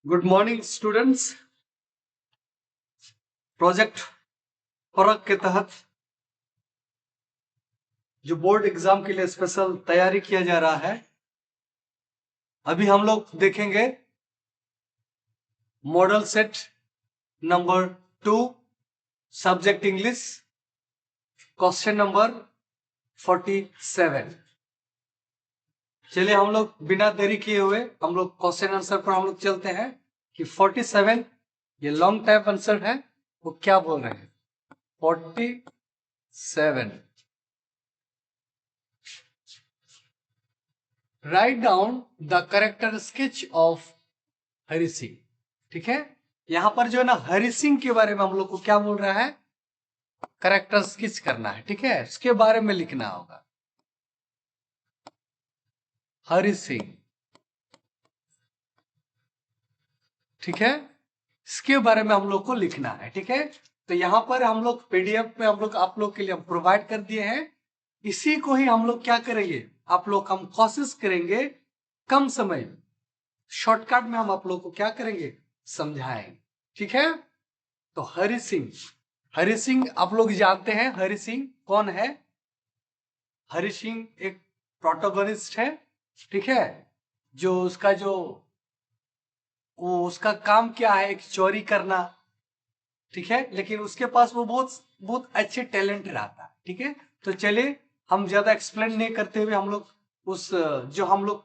Good morning students. Project फरक के तहत जो बोर्ड एग्जाम के लिए स्पेशल तैयारी किया जा रहा है, अभी हम लोग देखेंगे model set number 2 subject English question number 47। चलिए हम लोग बिना देरी किए हुए हम लोग क्वेश्चन आंसर पर हम लोग चलते हैं कि 47 ये लॉन्ग टाइप आंसर है, वो क्या बोल रहे हैं। 47 write down the character sketch of Hari Singh. ठीक है, यहां पर जो है ना हरि सिंह के बारे में हम लोग को क्या बोल रहा है, करेक्टर स्केच करना है। ठीक है, उसके बारे में लिखना होगा। हरि सिंह, ठीक है, इसके बारे में हम लोग को लिखना है। ठीक है, तो यहां पर हम लोग पीडीएफ में हम लोग आप लोग के लिए प्रोवाइड कर दिए हैं। इसी को ही हम लोग क्या करेंगे, आप लोग हम कोशिश करेंगे कम समय शॉर्टकट में हम आप लोग को क्या करेंगे, समझाएंगे। ठीक है, तो हरि सिंह, हरि सिंह आप लोग जानते हैं हरि सिंह कौन है। हरि सिंह एक प्रोटोगनिस्ट है। ठीक है, जो उसका उसका काम क्या है, एक चोरी करना। ठीक है, लेकिन उसके पास वो बहुत बहुत अच्छे टैलेंट रहता है। ठीक है, तो चलिए हम ज्यादा एक्सप्लेन नहीं करते हुए हम लोग उस जो हम लोग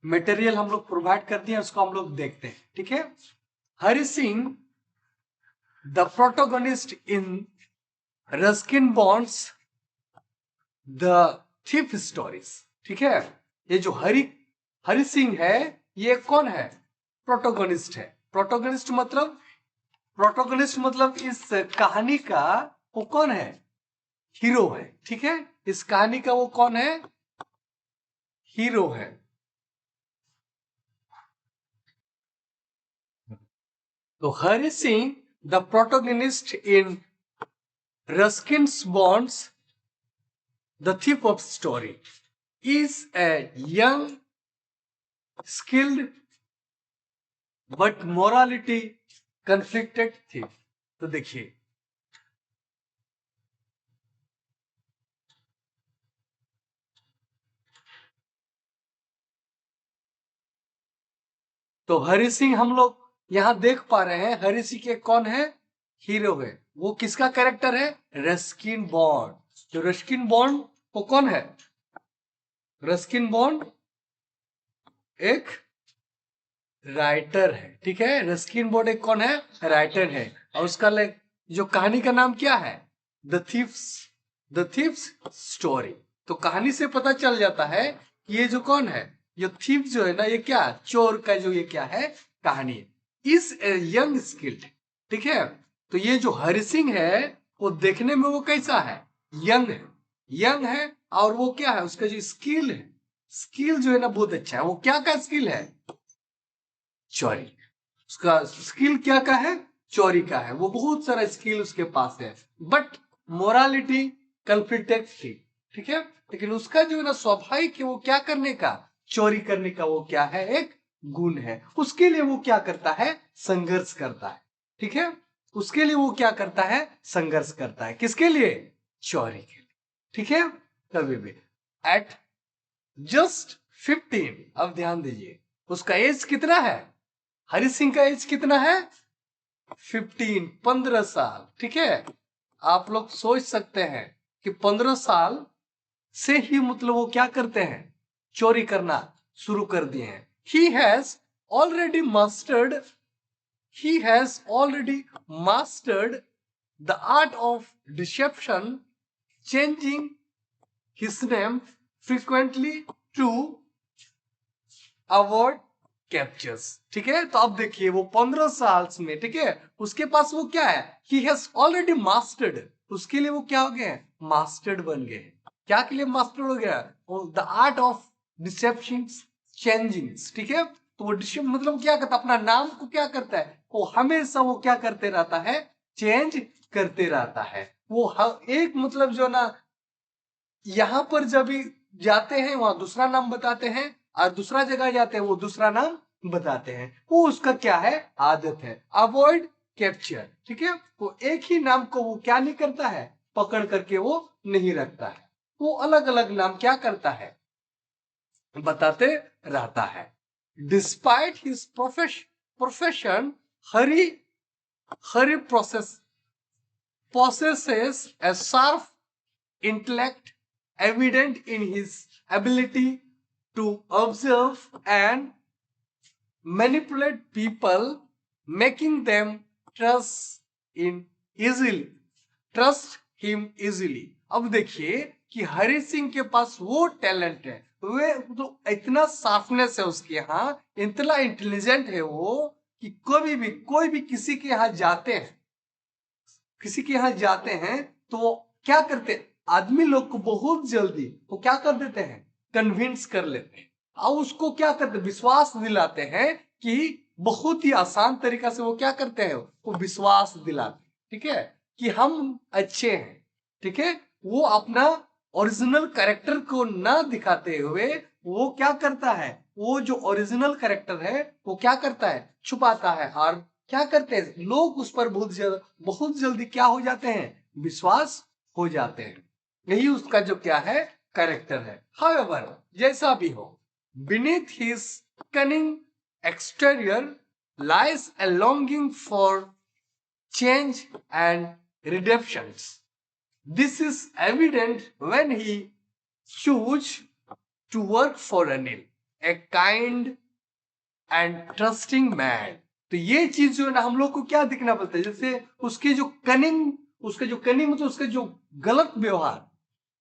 मटेरियल हम लोग प्रोवाइड करते हैं उसको हम लोग देखते हैं। ठीक है, Hari Singh the protagonist in Ruskin bonds the thief stories. ठीक है, ये जो हरि सिंह है, ये कौन है, प्रोटोगनिस्ट है। प्रोटोगनिस्ट मतलब इस कहानी का वो कौन है, हीरो है। ठीक है, इस कहानी का वो कौन है, हीरो है। तो Hari Singh the protagonist in Ruskin's bonds the thief of story is a young, skilled but morality conflicted thief। तो देखिए, तो हरि सिंह हम लोग यहां देख पा रहे हैं, हरि सिंह के कौन है, हीरो है। वो किसका कैरेक्टर है, रस्किन बॉन्ड। जो रस्किन बॉन्ड वो कौन है, रस्किन बॉन्ड एक राइटर है। ठीक है, रस्किन बॉन्ड एक कौन है, राइटर है। और उसका जो कहानी का नाम क्या है, द थीफ्स स्टोरी। तो कहानी से पता चल जाता है कि ये जो कौन है, ये थीफ जो है ना, ये क्या चोर का जो ये क्या है, कहानी है। इस यंग स्किल्ड। ठीक है, तो ये जो हरि सिंह है वो देखने में वो कैसा है, यंग है, यंग है। और वो क्या है, उसका जो स्किल है, स्किल जो है ना बहुत अच्छा है। वो क्या का स्किल है, चोरी। उसका स्किल क्या का है, चोरी का है। वो बहुत सारा स्किल उसके पास है, बट मोरालिटी कन्फ्लिक्टेड थी। ठीक है, लेकिन उसका जो है ना स्वाभाविक है वो क्या करने का, चोरी करने का वो क्या है, एक गुण है। उसके लिए वो क्या करता है, संघर्ष करता है। ठीक है, उसके लिए वो क्या करता है, संघर्ष करता है। किसके लिए, चोरी के लिए। ठीक है, कभी भी एट जस्ट 15। अब ध्यान दीजिए, उसका एज कितना है, हरि सिंह का एज कितना है, 15 साल। ठीक है, आप लोग सोच सकते हैं कि 15 साल से ही मतलब वो क्या करते हैं, चोरी करना शुरू कर दिए हैं। He has already mastered he has already mastered the art of deception, changing his name frequently to avoid captures. ठीक है, तो अब देखिए वो 15 साल में, ठीक है, उसके पास वो क्या है, ही हैज ऑलरेडी मास्टर्ड। उसके लिए वो क्या हो गए, मास्टर्ड बन गए। क्या के लिए मास्टर्ड हो गया, the art of deception changing. ठीक है, तो वो मतलब क्या करता है, अपना नाम को क्या करता है, वो हमेशा वो क्या करते रहता है, चेंज करते रहता है। वो एक मतलब जो ना यहां पर जब भी जाते हैं वहां दूसरा नाम बताते हैं, और दूसरा जगह जाते हैं वो दूसरा नाम बताते हैं। वो उसका क्या है, आदत है, अवॉइड कैप्चर। ठीक है, वो एक ही नाम को वो क्या नहीं करता है, पकड़ करके वो नहीं रखता है, वो अलग अलग नाम क्या करता है, बताते रहता है। Despite his profession, Hari Hari possesses a sharp intellect evident in his ability to observe and manipulate people, making them easily trust him easily। अब देखिए कि हरि सिंह के पास वो टैलेंट है, वे तो इतना शार्पनेस है उसके यहाँ, इतना इंटेलिजेंट है वो कि कोई भी किसी के यहाँ जाते हैं, किसी के यहाँ जाते हैं तो वो क्या करते हैं, आदमी लोग को बहुत जल्दी वो क्या कर देते हैं, कन्विंस कर लेते हैं, और उसको क्या करते हैं, विश्वास दिलाते हैं कि बहुत ही आसान तरीका से वो क्या करते हैं, वो विश्वास दिलाते हैं, ठीक है, कि हम अच्छे हैं। ठीक है, वो अपना ओरिजिनल कैरेक्टर को ना दिखाते हुए वो क्या करता है, वो जो ओरिजिनल कैरेक्टर है वो क्या करता है, छुपाता है, और क्या करते हैं लोग उस पर बहुत जल्दी क्या हो जाते हैं, विश्वास हो जाते हैं। यही उसका जो क्या है, कैरेक्टर है। हाउएवर, जैसा भी हो, beneath his cunning exterior lies a longing for change and redemptions. This is evident when he choose to work for Anil, a kind and trusting man। तो ये चीज जो है ना हम लोग को क्या दिखना पड़ता है, जैसे उसके जो कनिंग, मतलब उसका जो गलत व्यवहार,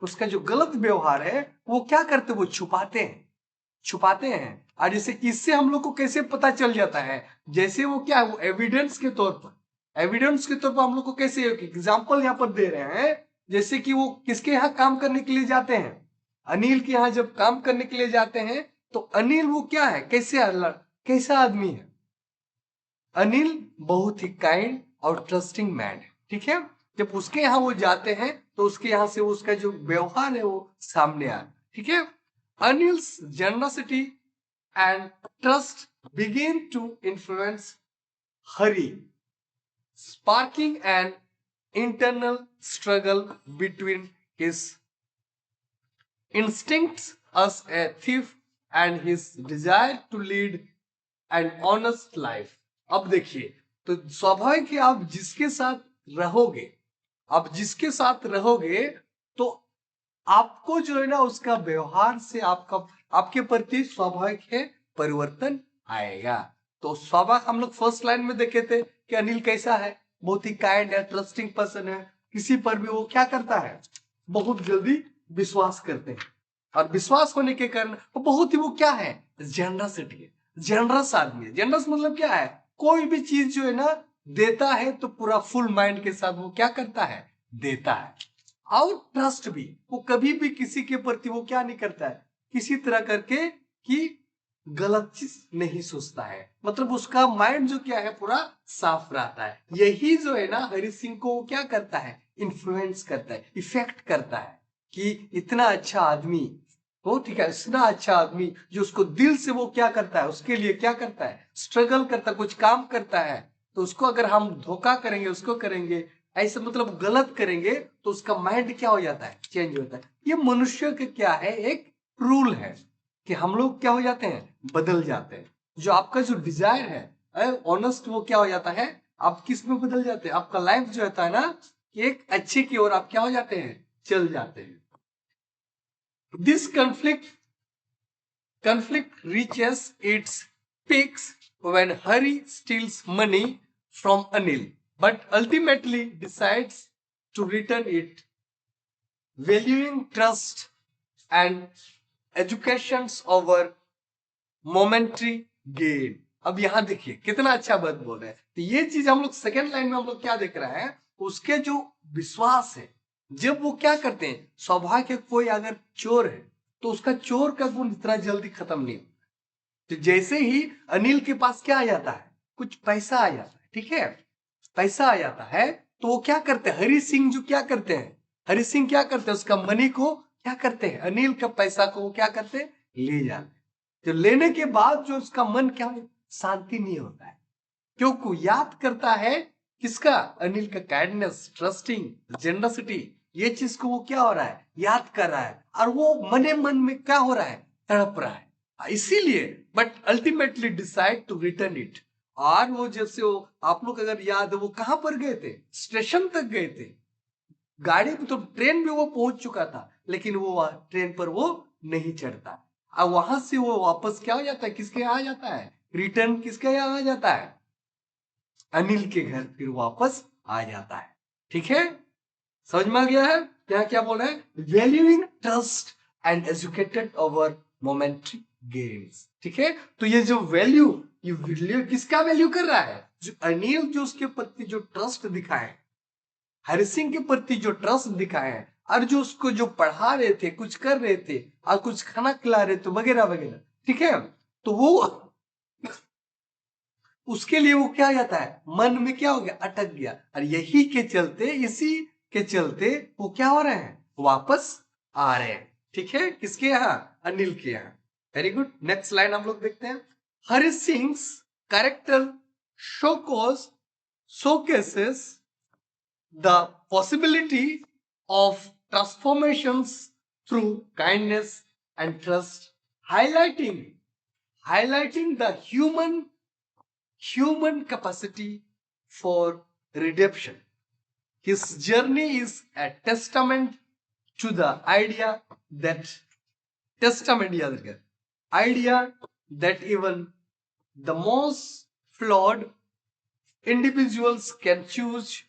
उसका जो गलत व्यवहार है वो क्या करते हैं, वो छुपाते हैं। और जैसे इससे हम लोग को कैसे पता चल जाता है, जैसे वो क्या है, वो एविडेंस के तौर पर हम लोग को कैसे एग्जाम्पल यहाँ पर दे रहे हैं। जैसे कि वो किसके यहाँ काम करने के लिए जाते हैं, अनिल के यहाँ जब काम करने के लिए जाते हैं तो अनिल वो क्या है, कैसा आदमी है, अनिल बहुत ही काइंड और ट्रस्टिंग मैन है। ठीक है, जब उसके यहाँ वो जाते हैं तो उसके यहाँ से उसका जो व्यवहार है वो सामने आए। ठीक है, Anil's generosity and trust begin to influence Hari, sparking an internal struggle between his instincts as a thief and his desire to lead an honest life। अब देखिए, तो स्वाभाविक है आप जिसके साथ रहोगे तो आपको जो है ना उसका व्यवहार से आपके प्रति स्वाभाविक है परिवर्तन आएगा। तो स्वाभाविक हम लोग फर्स्ट लाइन में देखे थे कि अनिल कैसा है, बहुत ही काइंड है, ट्रस्टिंग पर्सन है, किसी पर भी वो क्या करता है, बहुत जल्दी विश्वास करते हैं, और विश्वास होने के कारण वो बहुत ही वो क्या है, जनरसिटी है, जनरस आदमी है। जनरस मतलब क्या है, कोई भी चीज जो है ना देता है तो पूरा फुल माइंड के साथ वो क्या करता है, देता है। और ट्रस्ट भी, वो कभी भी किसी के प्रति वो क्या नहीं करता है, किसी तरह करके कि गलत चीज नहीं सोचता है, मतलब उसका माइंड जो क्या है पूरा साफ रहता है। यही जो है ना हरि सिंह को वो क्या करता है, इन्फ्लुएंस करता है, इफेक्ट करता है कि इतना अच्छा आदमी हो, ठीक है, इतना अच्छा आदमी जो उसको दिल से वो क्या करता है, उसके लिए क्या करता है, स्ट्रगल करता है, कुछ काम करता है, तो उसको अगर हम धोखा करेंगे, उसको करेंगे ऐसे मतलब गलत करेंगे तो उसका माइंड क्या हो जाता है, चेंज होता है। ये मनुष्य के क्या है, एक रूल है कि हम लोग क्या हो जाते हैं, बदल जाते हैं। जो आपका जो डिजायर है ऑनेस्ट, वो क्या हो जाता है, आप किस में बदल जाते हैं, आपका लाइफ जो होता है ना कि एक अच्छे की ओर आप क्या हो जाते हैं, चल जाते हैं। This conflict reaches its peaks when Hari steals money from Anil, but ultimately decides to return it, valuing trust and educations over momentary gain। अब यहां देखिए कितना अच्छा बात बोल रहे हैं। तो ये चीज हम लोग सेकेंड लाइन में हम लोग क्या देख रहे हैं, उसके जो विश्वास है, जब वो क्या करते हैं, सौभाग्य कोई अगर चोर है तो उसका चोर का गुण इतना जल्दी खत्म नहीं होता। तो जैसे ही अनिल के पास क्या आ जाता है, कुछ पैसा आ जाता है, ठीक है, पैसा आ जाता है तो वो क्या करते हैं, हरि सिंह जो क्या करते हैं, हरि सिंह क्या करते हैं, उसका मनी को क्या करते हैं, अनिल का पैसा को क्या करते हैं, ले जाते हैं। तो लेने के बाद जो उसका मन क्या शांति नहीं होता है, क्योंकि याद करता है किसका, अनिल का काइंडनेस, ट्रस्टिंग, जेनरसिटी, ये चीज को वो क्या हो रहा है, याद कर रहा है, और वो मने मन में क्या हो रहा है, तड़प रहा है, इसीलिए but ultimately decide to return it. और वो जैसे वो आप लोग अगर याद है वो कहां पर गए थे, स्टेशन तक गए थे, गाड़ी में तो ट्रेन में वो पहुंच चुका था, लेकिन वो ट्रेन पर वो नहीं चढ़ता, और वहां से वो वापस क्या हो जाता है, किसके यहाँ आ जाता है, रिटर्न किसके यहाँ आ जाता है, अनिल के घर फिर वापस आ जाता है। ठीक है, समझ में आ गया है क्या क्या बोल रहे हैं, valuing trust and educated over momentary games. ठीक है, तो ये जो वैल्यू, ये वैल्यू किसका वैल्यू कर रहा है, जो अनिल जो उसके प्रति जो ट्रस्ट दिखाए, हरि सिंह के प्रति जो ट्रस्ट दिखाए हैं, और जो उसको जो पढ़ा रहे थे, कुछ कर रहे थे, और कुछ खाना खिला रहे थे वगैरह वगैरह। ठीक है, तो वो उसके लिए वो क्या जाता है, मन में क्या हो गया, अटक गया, और यही के चलते, इसी के चलते वो क्या हो रहे हैं, वापस आ रहे हैं। ठीक है, किसके यहाँ, अनिल के यहाँ। वेरी गुड, नेक्स्ट लाइन हम लोग देखते हैं। Hari Singh character showcases the possibility of transformations through kindness and trust, highlighting the human capacity for redemption. His journey is a testament to the idea that even the most flawed individuals can choose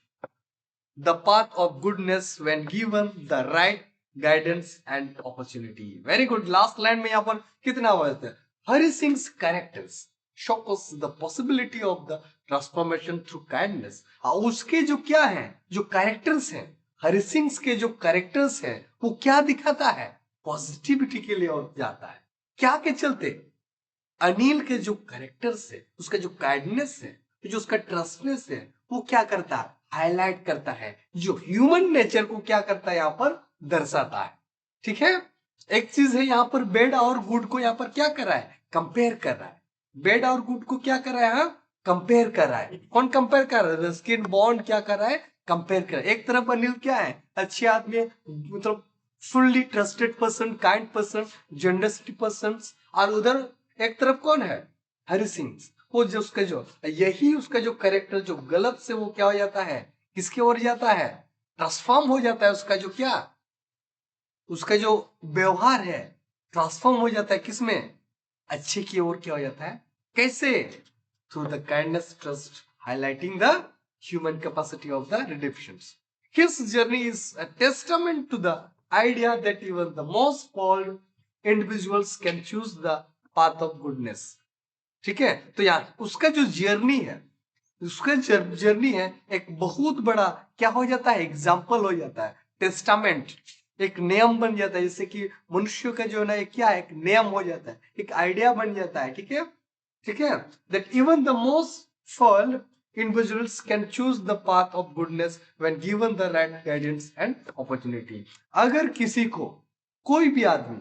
the path of goodness when given the right guidance and opportunity. Very good, last line में यहाँ पर कितना worth है, Hari Singh characters shows the possibility of the transformation through kindness। उसके जो क्या है, जो कैरेक्टर्स हैं, हरि सिंह के जो कैरेक्टर्स हैं, वो क्या दिखाता है, पॉजिटिविटी के लिए जाता है। क्या के चलते, अनिल के जो कैरेक्टर्स है, उसका जो काइंडनेस है, जो उसका ट्रस्टनेस है, वो क्या करता है, हाईलाइट करता है, जो ह्यूमन नेचर को क्या करता है, यहाँ पर दर्शाता है। ठीक है, एक चीज है यहाँ पर, बेड और गुड को यहाँ पर क्या कर रहा है, कंपेयर कर रहा है, बेड और गुड को क्या कर रहा है, कंपेयर कर रहा है। कौन कंपेयर कर रहा है, स्किन बॉन्ड क्या कर रहा है, कंपेयर कर रहा है। एक तरफ अनिल क्या है, अच्छे आदमी, मतलब fully trusted person, kind person, generosity person, और उधर एक तरफ कौन है, हरि सिंह, वो जो उसका जो यही उसका जो कैरेक्टर जो गलत से वो क्या हो जाता है, किसकी ओर जाता है, ट्रांसफॉर्म हो जाता है, उसका जो क्या, उसका जो व्यवहार है ट्रांसफॉर्म हो जाता है, किसमें, अच्छे की ओर क्या हो जाता है, कैसे, through the kindness trust highlighting the human capacity of the redemption. His journey is a testament to the idea that even the most flawed individuals can choose the path of goodness। ठीक है, तो यार उसका जो journey है, उसका journey है एक बहुत बड़ा क्या हो जाता है, एग्जाम्पल हो जाता है, टेस्टामेंट, एक नियम बन जाता है, जैसे कि मनुष्य का जो ना क्या है, एक नियम हो जाता है, एक आइडिया बन जाता है। ठीक है, ठीक है, that even the most fall individuals can choose the path of goodness when given the right guidance and opportunity। अगर किसी को, कोई भी आदमी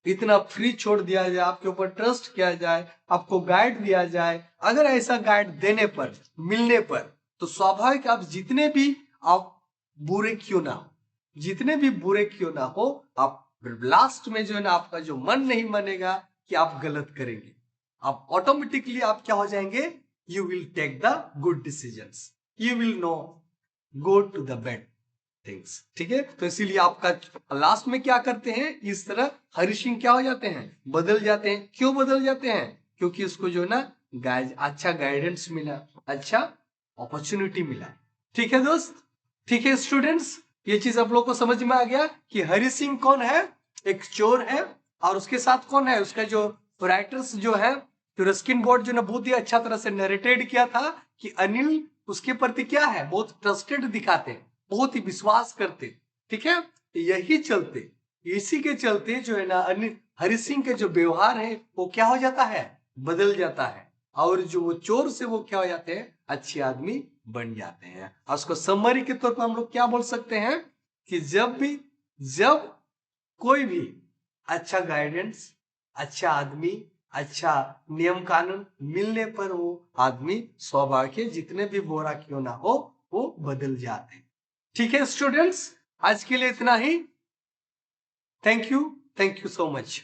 इतना फ्री छोड़ दिया जाए, आपके ऊपर ट्रस्ट किया जाए, आपको गाइड दिया जाए, अगर ऐसा गाइड देने पर, मिलने पर, तो स्वाभाविक आप जितने भी आप बुरे क्यों ना हो, जितने भी बुरे क्यों ना हो, आप लास्ट में जो है ना, आपका जो मन नहीं मानेगा कि आप गलत करेंगे, आप ऑटोमेटिकली आप क्या हो जाएंगे, you will take the good decisions, you will know go to the bad things। ठीक है, तो इसीलिए आपका लास्ट में क्या करते हैं, इस तरह हरि सिंह क्या हो जाते हैं, बदल जाते हैं। क्यों बदल जाते हैं, क्योंकि उसको जो ना अच्छा गाइडेंस मिला, अच्छा अपॉर्चुनिटी मिला। ठीक है दोस्त, ठीक है स्टूडेंट्स, ये चीज आप लोग को समझ में आ गया कि हरि सिंह कौन है, एक चोर है, और उसके साथ कौन है, उसका जो राइटर्स जो है, तो रस्किन बॉन्ड जो ना बहुत ही अच्छा तरह से नरेटेड किया था कि अनिल उसके प्रति क्या है, बहुत ट्रस्टेड दिखाते, बहुत ही विश्वास करते। ठीक है, यही चलते, इसी के चलते जो है ना अनिल, हरि सिंह के जो व्यवहार है वो क्या हो जाता है, बदल जाता है, और जो वो चोर से वो क्या हो जाते हैं, अच्छे आदमी बन जाते हैं। और उसको समरी के तौर पर हम लोग क्या बोल सकते हैं कि जब कोई भी अच्छा गाइडेंस, अच्छा आदमी, अच्छा नियम कानून मिलने पर वो आदमी स्वभाव के जितने भी बुरा क्यों ना हो वो बदल जाते। ठीक है स्टूडेंट्स, आज के लिए इतना ही। Thank you so much.